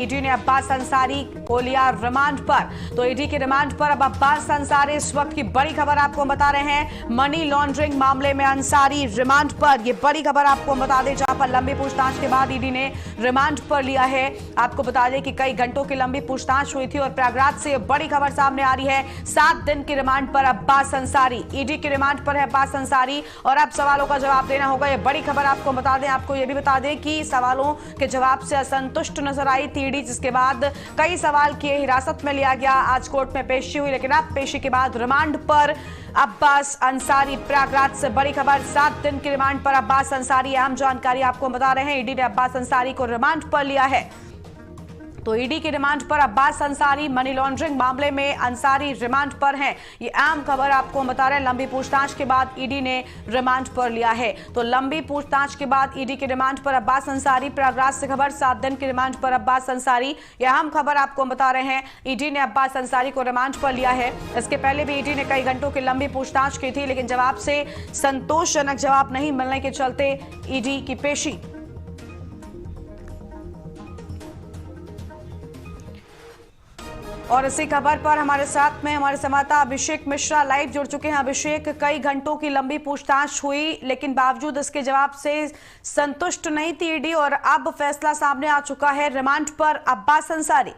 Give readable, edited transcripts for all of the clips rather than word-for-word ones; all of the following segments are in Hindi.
ईडी ने अब्बास अंसारी को लिया रिमांड पर। तो ईडी के रिमांड पर अब अब्बास अंसारी, इस वक्त की बड़ी खबर आपको बता रहे हैं। मनी लॉन्ड्रिंग मामले में अंसारी रिमांड पर, यह बड़ी खबर आपको बता दें, जहां पर लंबी पूछताछ के बाद ईडी ने रिमांड पर लिया है। आपको बता दें कि कई घंटों की लंबी पूछताछ हुई थी और प्रयागराज से बड़ी खबर सामने आ रही है। 7 दिन की रिमांड पर अब्बास अंसारी, ईडी के रिमांड पर है अब्बास अंसारी और अब सवालों का जवाब देना होगा। यह बड़ी खबर आपको बता दें। आपको यह भी बता दें कि सवालों के जवाब से असंतुष्ट नजर आई थी, जिसके बाद कई सवाल किए हिरासत में लिया गया। आज कोर्ट में पेशी हुई, लेकिन अब पेशी के बाद रिमांड पर अब्बास अंसारी। प्रयागराज से बड़ी खबर, 7 दिन की रिमांड पर अब्बास अंसारी। अहम जानकारी आपको बता रहे हैं, ईडी ने अब्बास अंसारी को रिमांड पर लिया है। तो ईडी के रिमांड पर अब्बास अंसारी, मनी लॉन्ड्रिंग मामले में अंसारी रिमांड पर हैं। ये अहम खबर आपको बता रहे हैं। लंबी पूछताछ के बाद ईडी ने रिमांड पर लिया है। तो लंबी पूछताछ के बाद ईडी के रिमांड पर अब्बास अंसारी। प्रयागराज से खबर, 7 दिन के रिमांड पर अब्बास अंसारी। ये अहम खबर आपको बता रहे हैं। ईडी ने अब्बास अंसारी को रिमांड पर लिया है। इसके पहले भी ईडी ने कई घंटों की लंबी पूछताछ की थी, लेकिन जवाब से संतोषजनक जवाब नहीं मिलने के चलते ईडी की पेशी। और इसी खबर पर हमारे साथ में हमारे संवाददाता अभिषेक मिश्रा लाइव जुड़ चुके हैं। अभिषेक, कई घंटों की लंबी पूछताछ हुई, लेकिन बावजूद इसके जवाब से संतुष्ट नहीं थी ईडी और अब फैसला सामने आ चुका है रिमांड पर अब्बास अंसारी।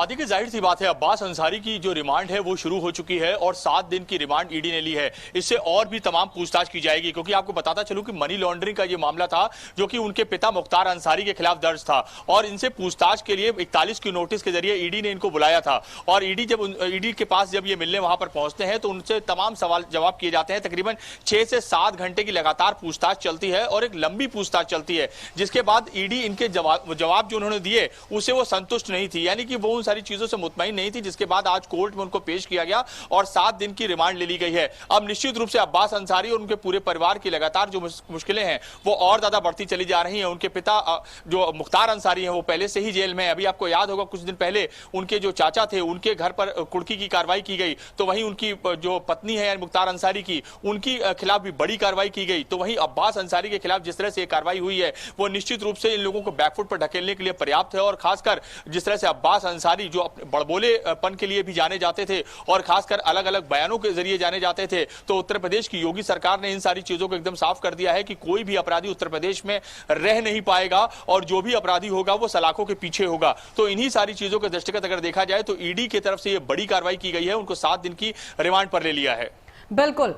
देखिए, जाहिर सी बात है, अब्बास अंसारी की जो रिमांड है वो शुरू हो चुकी है और 7 दिन की रिमांड ईडी ने ली है। इससे और भी तमाम पूछताछ की जाएगी, क्योंकि आपको बताता चलूं कि मनी लॉन्ड्रिंग का ये मामला था जो कि उनके पिता मुख्तार अंसारी के खिलाफ दर्ज था और इनसे पूछताछ के लिए 41 की नोटिस के जरिए ईडी ने इनको बुलाया था। और ईडी के पास जब ये मिलने वहां पर पहुंचते हैं तो उनसे तमाम सवाल जवाब किए जाते हैं। तकरीबन 6 से 7 घंटे की लगातार पूछताछ चलती है और एक लंबी पूछताछ चलती है, जिसके बाद ईडी इनके जवाब जो उन्होंने दिए उससे वो संतुष्ट नहीं थी, यानी कि वो उन सारी चीजों से मुतमईन नहीं थी, जिसके बाद आज कोर्ट में उनको पेश किया गया और 7 दिन की रिमांड ले ली गई है। अब निश्चित रूप से अब्बास अंसारी और उनके पूरे परिवार की लगातार जो मुश्किलें हैं वो और ज्यादा बढ़ती चली जा रही हैं। उनके पिता जो मुख्तार अंसारी हैं वो पहले से ही जेल में है। अभी आपको याद होगा कुछ दिन पहले उनके जो चाचा थे उनके घर पर कुर्की की कार्रवाई की गई, तो वहीं उनकी जो पत्नी है मुख्तार अंसारी की, उनकी खिलाफ भी बड़ी कार्रवाई की गई। तो वहीं अब्बास अंसारी के खिलाफ जिस तरह से कार्रवाई हुई है वो निश्चित रूप से इन लोगों को बैकफुट पर ढकेलने के लिए पर्याप्त है। और खासकर जिस तरह से अब्बास अंसारी जो बड़बोलेपन के लिए भी जाने जाते थे और खासकर अलग अलग बयानों के जरिए जाने जाते थे, तो उत्तर प्रदेश की योगी सरकार ने इन सारी चीजों को एकदम साफ कर दिया है कि कोई भी अपराधी उत्तर प्रदेश में रह नहीं पाएगा और जो भी अपराधी होगा वो सलाखों के पीछे होगा। तो इन्हीं सारी चीजों के दृष्टिगत अगर देखा जाए तो ईडी की तरफ से ये बड़ी कार्रवाई की गई है, उनको 7 दिन की रिमांड पर ले लिया है। बिल्कुल,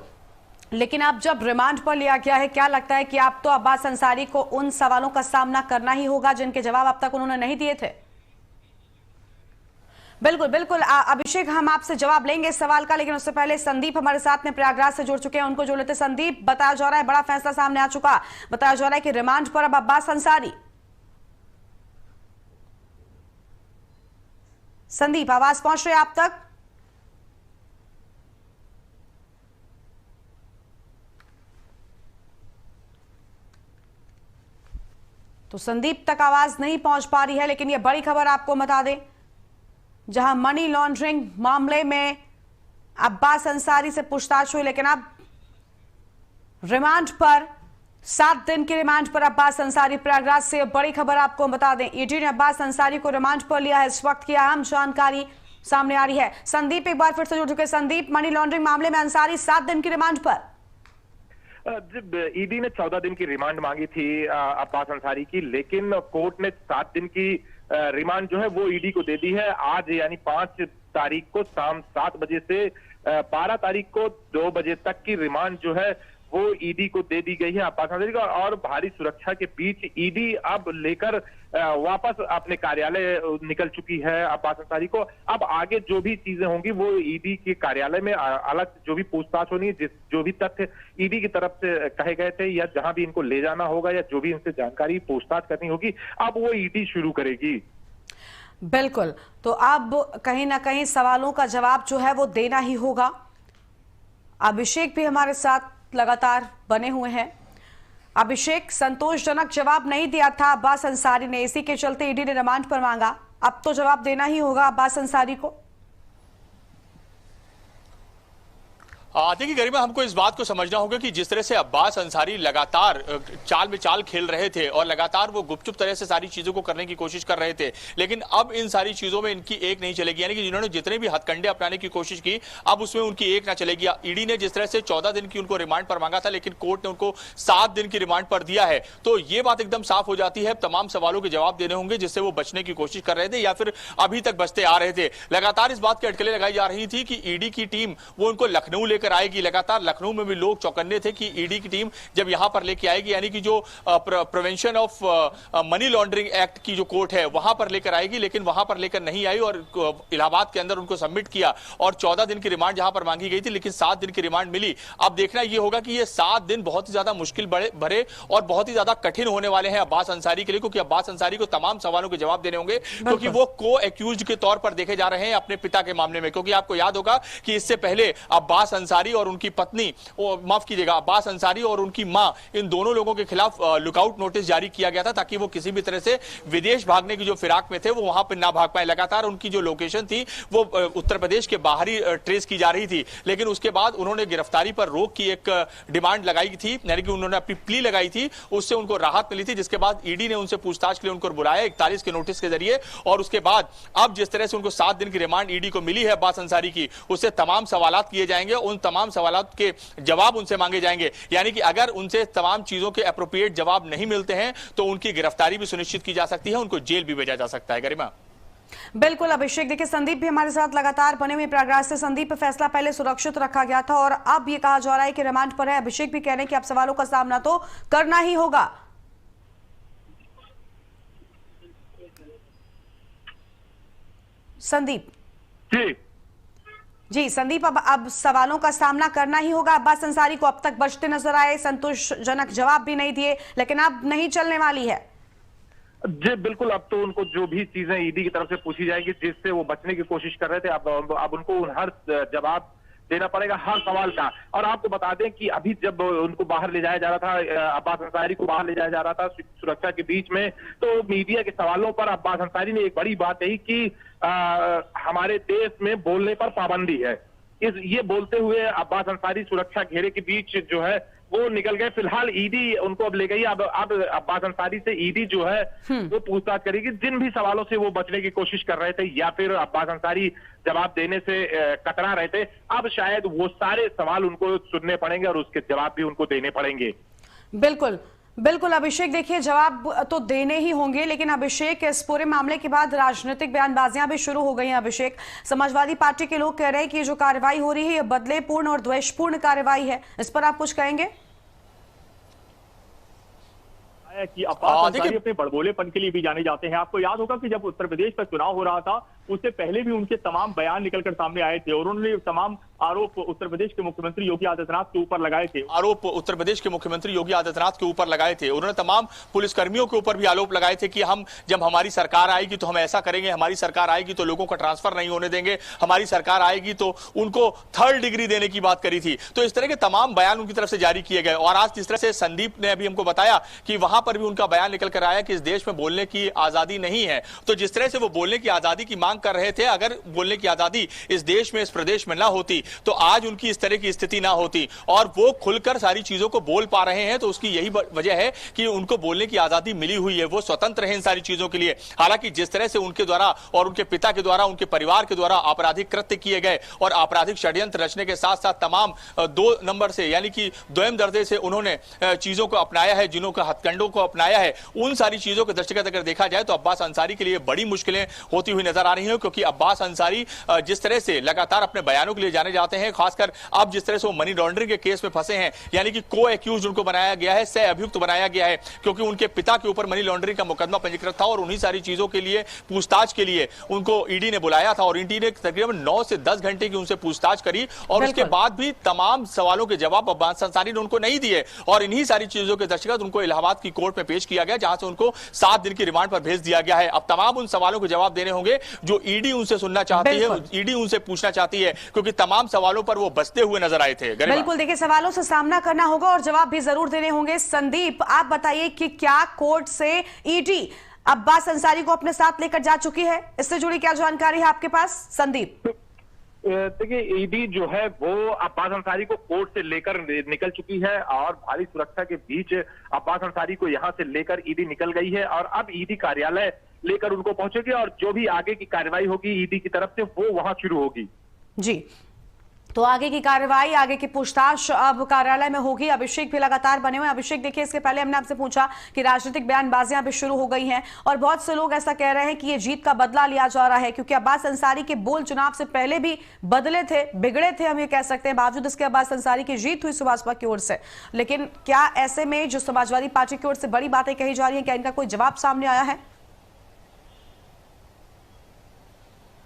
लेकिन अब जब रिमांड पर लिया गया है, क्या लगता है कि आप तो अब्बास अंसारी को उन सवालों का सामना करना ही होगा जिनके जवाब अब तक उन्होंने नहीं दिए थे? बिल्कुल बिल्कुल अभिषेक, हम आपसे जवाब लेंगे इस सवाल का, लेकिन उससे पहले संदीप हमारे साथ में प्रयागराज से जुड़ चुके हैं, उनको जोड़ लेते। संदीप, बताया जा रहा है बड़ा फैसला सामने आ चुका, बताया जा रहा है कि रिमांड पर अब अब्बास अंसारी। संदीप, आवाज पहुंच रही है आप तक? तो संदीप तक आवाज नहीं पहुंच पा रही है, लेकिन यह बड़ी खबर आपको बता दें, जहां मनी लॉन्ड्रिंग मामले में अब्बास अंसारी से पूछताछ हुई, लेकिन अब रिमांड पर 7 दिन की रिमांड पर अब्बास अंसारी। प्रयागराज से बड़ी खबर आपको बता दें, ईडी ने अब्बास अंसारी को रिमांड पर लिया है। इस वक्त की अहम जानकारी सामने आ रही है। संदीप एक बार फिर से जुड़ चुके। संदीप, मनी लॉन्ड्रिंग मामले में अंसारी 7 दिन की रिमांड पर। जब ईडी ने 14 दिन की रिमांड मांगी थी अब्बास अंसारी की, लेकिन कोर्ट ने 7 दिन की रिमांड जो है वो ईडी को दे दी है। आज यानी 5 तारीख को शाम 7 बजे से 12 तारीख को 2 बजे तक की रिमांड जो है वो ईडी को दे दी गई है अब्बास अंसारी को। और भारी सुरक्षा के बीच ईडी अब लेकर वापस अपने कार्यालय निकल चुकी है अब्बास अंसारी को। अब आगे जो भी चीजें होंगी वो ईडी के कार्यालय में अलग जो भी पूछताछ होनी है, जो भी तथ्य ईडी की तरफ से कहे गए थे या जहां भी इनको ले जाना होगा या जो भी इनसे जानकारी पूछताछ करनी होगी, अब वो ईडी शुरू करेगी। बिल्कुल, तो अब कहीं ना कहीं सवालों का जवाब जो है वो देना ही होगा। अभिषेक भी हमारे साथ लगातार बने हुए हैं। अभिषेक, संतोषजनक जवाब नहीं दिया था अब्बास अंसारी ने, इसी के चलते ईडी ने रिमांड पर मांगा। अब तो जवाब देना ही होगा अब्बास अंसारी को। देखिए गरिमा, हमको इस बात को समझना होगा कि जिस तरह से अब्बास अंसारी लगातार चाल में चाल खेल रहे थे और लगातार वो गुपचुप तरह से सारी चीजों को करने की कोशिश कर रहे थे, लेकिन अब इन सारी चीजों में इनकी एक नहीं चलेगी। यानी कि जिन्होंने जितने भी हथकंडे अपनाने की कोशिश की, अब उसमें उनकी एक ना चलेगी। ईडी ने जिस तरह से 14 दिन की उनको रिमांड पर मांगा था, लेकिन कोर्ट ने उनको 7 दिन की रिमांड पर दिया है, तो ये बात एकदम साफ हो जाती है। तमाम सवालों के जवाब देने होंगे जिससे वो बचने की कोशिश कर रहे थे या फिर अभी तक बचते आ रहे थे। लगातार इस बात की अटकलें लगाई जा रही थी कि ईडी की टीम वो उनको लखनऊ लेकर आएगी। लगातार लखनऊ में भी लोग चौकन्ने थे कि ईडी की टीम जब यहां पर लेके आएगी, यानी कि जो prevention of money laundering act की जो कोर्ट है वहां पर लेकर आएगी, लेकिन वहां पर लेकर नहीं आई और इलाहाबाद के अंदर उनको सबमिट किया और 14 दिन की रिमांड जहां पर मांगी गई थी, लेकिन 7 दिन की रिमांड मिली। अब देखना यह होगा कि ये 7 दिन बहुत ही ज्यादा मुश्किल भरे और बहुत ही ज्यादा कठिन होने वाले हैं अब्बास अंसारी के लिए, क्योंकि अब्बास अंसारी को तमाम सवालों के जवाब देने होंगे, क्योंकि वो को एक्यूज्ड के तौर पर देखे जा रहे हैं अपने पिता के मामले में। क्योंकि आपको याद होगा कि इससे पहले अब्बास अंसारी और उनकी पत्नी, माफ कीजिएगा, अब्बास अंसारी और उनकी मां, इन दोनों लोगों के खिलाफ लुकआउट नोटिस जारी किया गया था ताकि वो किसी भी तरह से विदेश भागने की जो फिराक में थे वो वहां पर ना भाग पाए। लगातार उनकी जो लोकेशन थी वो उत्तर प्रदेश के बाहर ही ट्रेस की जा रही थी, लेकिन उसके बाद उन्होंने गिरफ्तारी पर रोक की एक डिमांड लगाई थी, यानी कि उन्होंने अपनी प्ली लगाई थी, उससे उनको राहत मिली थी, जिसके बाद ईडी ने उनसे पूछताछ के लिए उनको बुलाया 41 के नोटिस के जरिए। और उसके बाद अब जिस तरह से उनको 7 दिन की रिमांड ईडी को मिली है अब्बास अंसारी की, उससे तमाम सवालात किए जाएंगे, उन तमाम सवालात के जवाब उनसे मांगे जाएंगे। यानी कि अगर उनसे तमाम चीजों के एप्रोप्रिएट जवाब नहीं मिलते हैं तो उनकी गिरफ्तारी भी सुनिश्चित की जा सकती है, उनको जेल भी भेजा जा सकता है। गरिमा, बिल्कुल अभिषेक, देखिए संदीप भी हमारे साथ लगातार बने हुए प्रयागराज से। संदीप पे फैसला पहले सुरक्षित रखा गया था और अब ये कहा जा रहा है कि रिमांड पर है। अभिषेक भी कह रहे हैं कि अब सवालों का सामना तो करना ही होगा। संदीप जी संदीप, अब सवालों का सामना करना ही होगा। अब्बास अंसारी को अब तक बचते नजर आए, संतोषजनक जवाब भी नहीं दिए, लेकिन अब नहीं चलने वाली है। जी बिल्कुल, अब तो उनको जो भी चीजें ईडी की तरफ से पूछी जाएगी जिससे वो बचने की कोशिश कर रहे थे, अब उनको हर जवाब देना पड़ेगा, हर सवाल का। और आपको बता दें कि अभी जब उनको बाहर ले जाया जा रहा था, अब्बास अंसारी को बाहर ले जाया जा रहा था सुरक्षा के बीच में, तो मीडिया के सवालों पर अब्बास अंसारी ने एक बड़ी बात कही कि हमारे देश में बोलने पर पाबंदी है। ये बोलते हुए अब्बास अंसारी सुरक्षा घेरे के बीच जो है वो निकल गए। फिलहाल ईडी उनको अब ले गई। अब अब्बास अंसारी से ईडी जो है वो पूछताछ करेगी जिन भी सवालों से वो बचने की कोशिश कर रहे थे या फिर अब्बास अंसारी जवाब देने से कतरा रहे थे, अब शायद वो सारे सवाल उनको सुनने पड़ेंगे और उसके जवाब भी उनको देने पड़ेंगे। बिल्कुल बिल्कुल अभिषेक, देखिए जवाब तो देने ही होंगे, लेकिन अभिषेक इस पूरे मामले के बाद राजनीतिक बयानबाजियां भी शुरू हो गई हैं। अभिषेक, समाजवादी पार्टी के लोग कह रहे हैं कि जो कार्रवाई हो रही है ये बदलेपूर्ण और द्वेषपूर्ण कार्रवाई है, इस पर आप कुछ कहेंगे? कि अब्बास अंसारी अपने बड़बोलेपन के लिए भी जाने जाते हैं। आपको याद होगा कि जब उत्तर प्रदेश का चुनाव हो रहा था उससे पहले भी उनके तमाम बयान निकलकर सामने आए थे और उन्होंने तमाम आरोप उत्तर प्रदेश के मुख्यमंत्री योगी आदित्यनाथ के ऊपर लगाए थे। उत्तर प्रदेश के मुख्यमंत्री योगी आदित्यनाथ के ऊपर लगाए थे। उन्होंने तमाम पुलिसकर्मियों के ऊपर भी आरोप लगाए थे कि हम जब हमारी सरकार आएगी तो हम ऐसा करेंगे, हमारी सरकार आएगी तो लोगों का ट्रांसफर नहीं होने देंगे, हमारी सरकार आएगी तो उनको 3rd डिग्री देने की बात करी थी। तो इस तरह के तमाम बयान उनकी तरफ से जारी किए गए। और आज जिस तरह से संदीप ने अभी हमको बताया कि वहां पर भी उनका बयान निकल कर आया कि इस देश में बोलने की आजादी नहीं है, तो जिस तरह से वो बोलने की आजादी की मांग कर रहे थे, अगर बोलने की आजादी इस देश में, इस प्रदेश में ना होती तो आज उनकी इस तरह की स्थिति ना होती और वो खुलकर सारी चीजों को बोल पा रहे हैं। तो उसकी यही वजह है कि उनको बोलने की आजादी मिली हुई है, वो स्वतंत्र हैं इन सारी चीजों के लिए। हालांकि जिस तरह से उनके द्वारा और उनके पिता के द्वारा, उनके परिवार के द्वारा आपराधिक कृत्य किए गए और आपराधिक षड्यंत्र रचने के साथ साथ तमाम 2 नंबर से यानी कि द्वयम दर्जे से उन्होंने चीजों को अपनाया है, जिन्हों का हथकंडों को अपनाया है, उन सारी चीजों के दृष्टिगत अगर देखा जाए तो अब्बास अंसारी के लिए बड़ी मुश्किलें होती हुई नजर आ रही हैं। क्योंकि अब्बास अंसारी जिस तरह से लगातार अपने बयानों के लिए जाने जाते हैं, खासकर अब जिस तरह से वो मनी लॉन्ड्रिंग के केस में फंसे हैं, यानी कि को एक्यूज उनको बनाया गया है, सह अभियुक्त बनाया गया है, क्योंकि उनके पिता के ऊपर मनी लॉन्ड्रिंग का मुकदमा पंजीकृत था और उन्हीं सारी चीजों के लिए पूछताछ के लिए उनको ईडी ने बुलाया था और ईडी ने तकरीबन 9 से 10 घंटे की उनसे पूछताछ करी और उसके बाद भी तमाम सवालों के जवाब अब्बास अंसारी ने उनको नहीं दिए और इन्हीं सारी चीजों के दृष्टिगत उनको इलाहाबाद की कोर्ट में पेश किया गया, जहां से उनको 7 दिन की रिमांड पर भेज दिया गया है। अब तमाम उन सवालों के जवाब देने होंगे जो ईडी उनसे सुनना चाहती है, ईडी उनसे पूछना चाहती है, क्योंकि तमाम सवालों पर वो बचते हुए नजर आए थे। बिल्कुल, देखिए सवालों से सामना करना होगा और जवाब भी जरूर देने होंगे। संदीप, आप बताइए कि क्या कोर्ट से ईडी अब्बास अंसारी को अपने साथ लेकर जा चुकी है? इससे जुड़ी क्या जानकारी है आपके पास संदीप? देखिए, ईडी जो है वो अब्बास अंसारी को कोर्ट से लेकर निकल चुकी है और भारी सुरक्षा के बीच अब्बास अंसारी को यहां से लेकर ईडी निकल गई है और अब ईडी कार्यालय लेकर उनको पहुंचेगी और जो भी आगे की कार्रवाई होगी ईडी की तरफ से वो वहां शुरू होगी। जी, तो आगे की कार्रवाई, आगे की पूछताछ अब कार्यालय में होगी। अभिषेक भी लगातार बने हुए हैं। अभिषेक, देखिए, इसके पहले हमने आपसे पूछा कि राजनीतिक बयानबाजियां भी शुरू हो गई हैं और बहुत से लोग ऐसा कह रहे हैं कि ये जीत का बदला लिया जा रहा है, क्योंकि अब्बास अंसारी के बोल चुनाव से पहले भी बदले थे, बिगड़े थे, हम ये कह सकते हैं। बावजूद इसके अब्बास अंसारी की जीत हुई सुभाषपा की ओर से, लेकिन क्या ऐसे में जो समाजवादी पार्टी की ओर से बड़ी बातें कही जा रही है, क्या इनका कोई जवाब सामने आया है?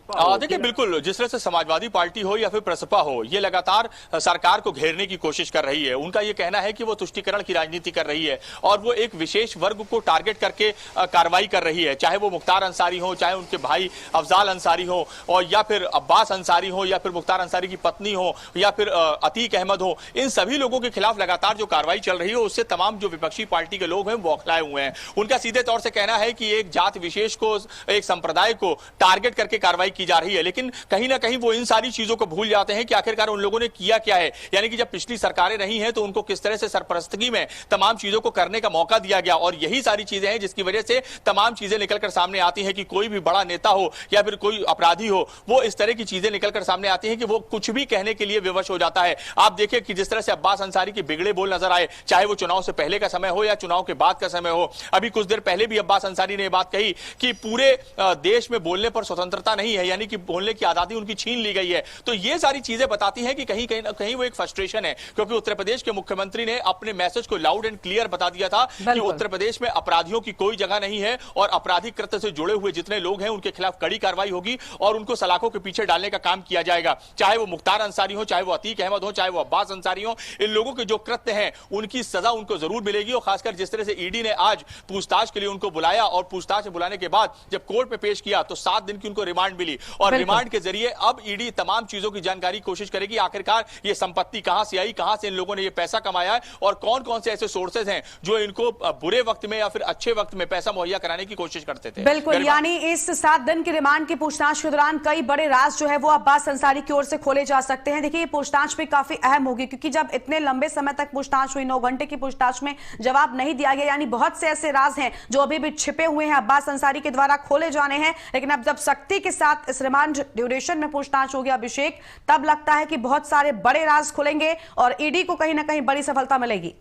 देखिए, बिल्कुल, जिस तरह से समाजवादी पार्टी हो या फिर प्रसपा हो, ये लगातार सरकार को घेरने की कोशिश कर रही है। उनका ये कहना है कि वो तुष्टीकरण की राजनीति कर रही है और वो एक विशेष वर्ग को टारगेट करके कार्रवाई कर रही है, चाहे वो मुख्तार अंसारी हो, चाहे उनके भाई अफजाल अंसारी हो, और या फिर अब्बास अंसारी हो, या फिर मुख्तार अंसारी की पत्नी हो, या फिर अतीक अहमद हो। इन सभी लोगों के खिलाफ लगातार जो कार्रवाई चल रही है उससे तमाम जो विपक्षी पार्टी के लोग हैं वो बौखलाए हुए हैं। उनका सीधे तौर से कहना है कि एक जात विशेष को, एक संप्रदाय को टारगेट करके कार्रवाई की जा रही है, लेकिन कहीं ना कहीं वो इन सारी चीजों को भूल जाते हैं कि आखिरकार उन लोगों ने किया क्या है। यानी कि जब पिछली सरकारें रही हैं तो उनको किस तरह से सरपरस्तगी में तमाम चीजों को करने का मौका दिया गया, और यही सारी चीजें हैं जिसकी वजह से तमाम चीजें निकलकर सामने आती हैं कि कोई भी बड़ा नेता हो या फिर कोई अपराधी हो, वो इस तरह की चीजें निकलकर सामने आती हैं कि वो कुछ भी कहने के लिए विवश हो जाता है। आप देखिए कि जिस तरह से अब्बास अंसारी के बिगड़े बोल नजर आए, चाहे वो चुनाव से पहले का समय हो या चुनाव के बाद का समय हो। अभी कुछ देर पहले भी अब्बास अंसारी ने यह बात कही कि पूरे देश में बोलने पर स्वतंत्रता नहीं है, यानी कि बोलने की आजादी उनकी छीन ली गई है। तो ये सारी चीजें बताती हैं कि कहीं कहीं ना कहीं वो एक फ्रस्ट्रेशन है, क्योंकि उत्तर प्रदेश के मुख्यमंत्री ने अपने मैसेज को लाउड एंड क्लियर बता दिया था कि उत्तर प्रदेश में अपराधियों की कोई जगह नहीं है और आपराधिक कृत्य से जुड़े हुए जितने लोग हैं उनके खिलाफ कड़ी कार्रवाई होगी और उनको सलाखों के पीछे डालने का काम किया जाएगा। चाहे वो मुख्तार अंसारी हो, चाहे वो अतीक अहमद हो, चाहे वो अब्बास अंसारी हो, इन लोगों के जो कृत्य हैं उनकी सजा उनको जरूर मिलेगी। और खासकर जिस तरह से ईडी ने आज पूछताछ के लिए उनको बुलाया और पूछताछ में बुलाने के बाद जब कोर्ट में पेश किया तो 7 दिन की उनको रिमांड मिली, और रिमांड के जरिए अब ईडी तमाम चीजों की जानकारी कोशिश करेगी, आखिरकार ये संपत्ति कहां से आई, कहां से इन लोगों ने ये पैसा कमाया है और कौन कौन से ऐसे सोर्सेज हैं जो इनको बुरे वक्त में या फिर अच्छे वक्त में पैसा मुहैया कराने की कोशिश करते थे। बिल्कुल, यानी इस 7 दिन की रिमांड की पूछताछ के दौरान कई बड़े राज जो है वो अब्बास अंसारी की ओर से खोले जा सकते हैं। देखिए, ये पूछताछ भी काफी अहम होगी, क्योंकि जब इतने लंबे समय तक पूछताछ हुई, 9 घंटे की पूछताछ में जवाब नहीं दिया गया, यानी बहुत से ऐसे राज हैं जो अभी भी छिपे हुए हैं, अब्बास अंसारी के द्वारा खोले जाने हैं। लेकिन अब जब सख्ती के साथ इस रिमांड ड्यूरेशन में पूछताछ होगी अभिषेक, तब लगता है कि बहुत सारे बड़े राज खुलेंगे और ईडी को कहीं ना कहीं बड़ी सफलता मिलेगी।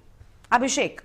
अभिषेक,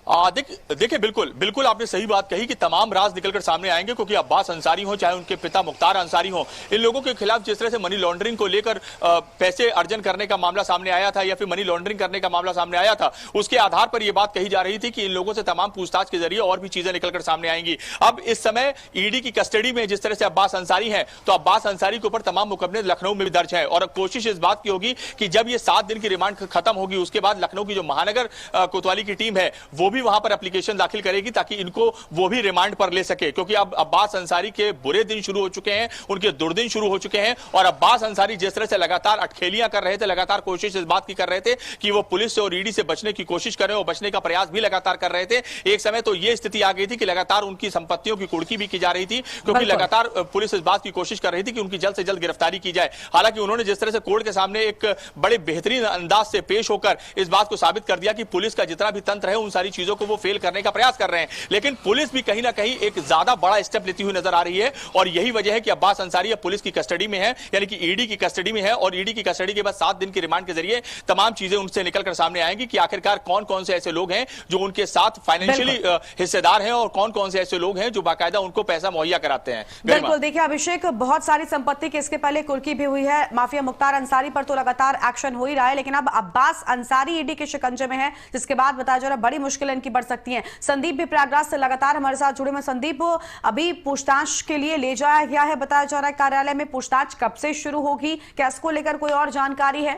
देखिए, बिल्कुल आपने सही बात कही कि तमाम राज निकलकर सामने आएंगे, क्योंकि अब्बास अंसारी हो, चाहे उनके पिता मुख्तार अंसारी हो, इन लोगों के खिलाफ जिस तरह से मनी लॉन्ड्रिंग को लेकर पैसे अर्जन करने का मामला सामने आया था या फिर मनी लॉन्ड्रिंग करने का मामला सामने आया था, उसके आधार पर यह बात कही जा रही थी कि इन लोगों से तमाम पूछताछ के जरिए और भी चीजें निकलकर सामने आएंगी। अब इस समय ईडी की कस्टडी में जिस तरह से अब्बास अंसारी है, तो अब्बास अंसारी के ऊपर तमाम मुकदमे लखनऊ में भी दर्ज है, और कोशिश इस बात की होगी कि जब ये 7 दिन की रिमांड खत्म होगी उसके बाद लखनऊ की जो महानगर कोतवाली की टीम है वो भी वहां पर एप्लीकेशन दाखिल करेगी ताकि इनको वो भी रिमांड पर ले सके, क्योंकि अब अब्बास अंसारी के बुरे दिन शुरू हो चुके हैं, उनके दुर्दिन शुरू हो चुके हैं। और अब्बास अंसारी जिस तरह से लगातार अटखेलियां कर रहे थे, लगातार कोशिश इस बात की कर रहे थे कि वो पुलिस से और ईडी से बचने की कोशिश करें और बचने का प्रयास भी लगातार कर रहे थे। एक समय तो ये स्थिति आ गई थी कि लगातार उनकी संपत्तियों की कुर्की भी की जा रही थी, क्योंकि लगातार पुलिस इस बात की कोशिश कर रही थी कि उनकी जल्द से जल्द गिरफ्तारी की जाए। हालांकि उन्होंने जिस तरह से कोर्ट के सामने एक बड़े बेहतरीन अंदाज से पेश होकर इस बात को साबित कर दिया कि पुलिस का जितना भी तंत्र है उन सारी चीजों को वो फेल करने का प्रयास कर रहे हैं, लेकिन पुलिस भी कहीं ना कहीं एक ज्यादा बड़ा स्टेप लेती हुई नजर आ रही है। और यही वजह है कि अब्बास अंसारी अब पुलिस की कस्टडी में है, यानी कि ईडी की कस्टडी में है, और ईडी की कस्टडी के बाद 7 दिन की रिमांड के जरिए तमाम चीजें उनसे निकलकर सामने आएंगी कि आखिरकार कौन कौन से ऐसे लोग हैं जो उनके साथ फाइनेंशियली हिस्सेदार हैं और कौन कौन से ऐसे लोग हैं जो बाकायदा उनको पैसा मुहैया कराते हैं। बिल्कुल, देखिए अभिषेक, बहुत सारी संपत्ति की इसके पहले कुर्की भी हुई है। माफिया मुख्तार अंसारी पर तो लगातार एक्शन हो ही रहा है, लेकिन अब अब्बास अंसारी ईडी के शिकंजे में है, जिसके बाद बताया जा रहा है बड़ी मुश्किलें इनकी बढ़ सकती हैं। संदीप भी प्रयागराज से लगातार हमारे साथ जुड़े में। संदीप, अभी पूछताछ के लिए ले जाया गया है, बताया जा रहा है कार्यालय में, पूछताछ कब से शुरू होगी, क्या इसको लेकर कोई और जानकारी है?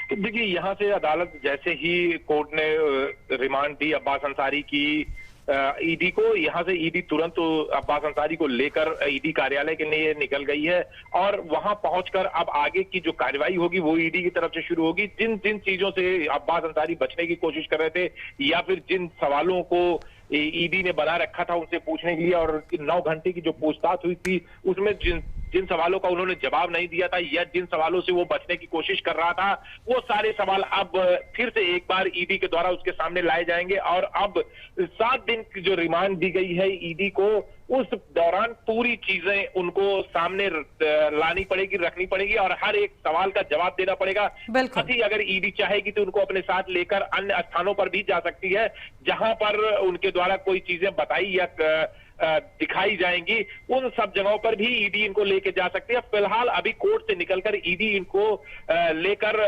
तो देखिए, यहाँ से अदालत जैसे ही कोर्ट ने रिमांड दी अब्बास अंसारी की ईडी को, यहाँ से ईडी तुरंत अब्बास अंसारी को लेकर ईडी कार्यालय के लिए निकल गई है और वहां पहुंचकर अब आगे की जो कार्रवाई होगी वो ईडी की तरफ से शुरू होगी। जिन जिन चीजों से अब्बास अंसारी बचने की कोशिश कर रहे थे या फिर जिन सवालों को ईडी ने बना रखा था उनसे पूछने के लिए, और 9 घंटे की जो पूछताछ हुई थी उसमें जिन सवालों का उन्होंने जवाब नहीं दिया था या जिन सवालों से वो बचने की कोशिश कर रहा था, वो सारे सवाल अब फिर से एक बार ईडी के द्वारा उसके सामने लाए जाएंगे। और अब 7 दिन की जो रिमांड दी गई है ईडी को, उस दौरान पूरी चीजें उनको सामने लानी पड़ेगी, रखनी पड़ेगी और हर एक सवाल का जवाब देना पड़ेगा। साथ ही अगर ईडी चाहेगी तो उनको अपने साथ लेकर अन्य स्थानों पर भी जा सकती है जहां पर उनके द्वारा कोई चीजें बताई या दिखाई जाएंगी, उन सब जगहों पर भी ईडी इनको लेके जा सकती है। फिलहाल अभी कोर्ट से निकलकर ईडी इनको लेकर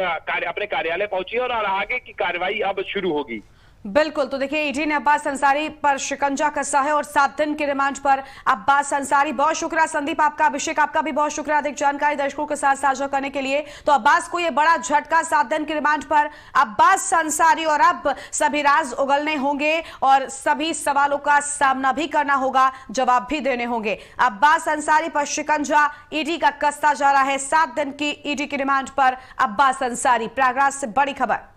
अपने कार्यालय पहुंची और आगे की कार्रवाई अब शुरू होगी। बिल्कुल, तो देखिए ईडी ने अब्बास अंसारी पर शिकंजा कसा है और 7 दिन के रिमांड पर अब्बास अंसारी। बहुत शुक्रिया संदीप आपका, अभिषेक आपका भी बहुत शुक्रिया अधिक जानकारी दर्शकों के साथ साझा करने के लिए। तो अब्बास को ये बड़ा झटका, 7 दिन के रिमांड पर अब्बास अंसारी, और अब सभी राज उगलने होंगे और सभी सवालों का सामना भी करना होगा, जवाब भी देने होंगे। अब्बास अंसारी पर शिकंजा ईडी का कसता जा रहा है। 7 दिन की ईडी के रिमांड पर अब्बास अंसारी। प्रयागराज से बड़ी खबर।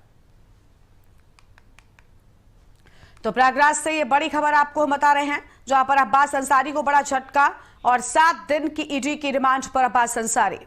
तो प्रयागराज से ये बड़ी खबर आपको हम बता रहे हैं, जहां पर अब्बास अंसारी को बड़ा झटका और 7 दिन की ईडी की रिमांड पर अब्बास अंसारी।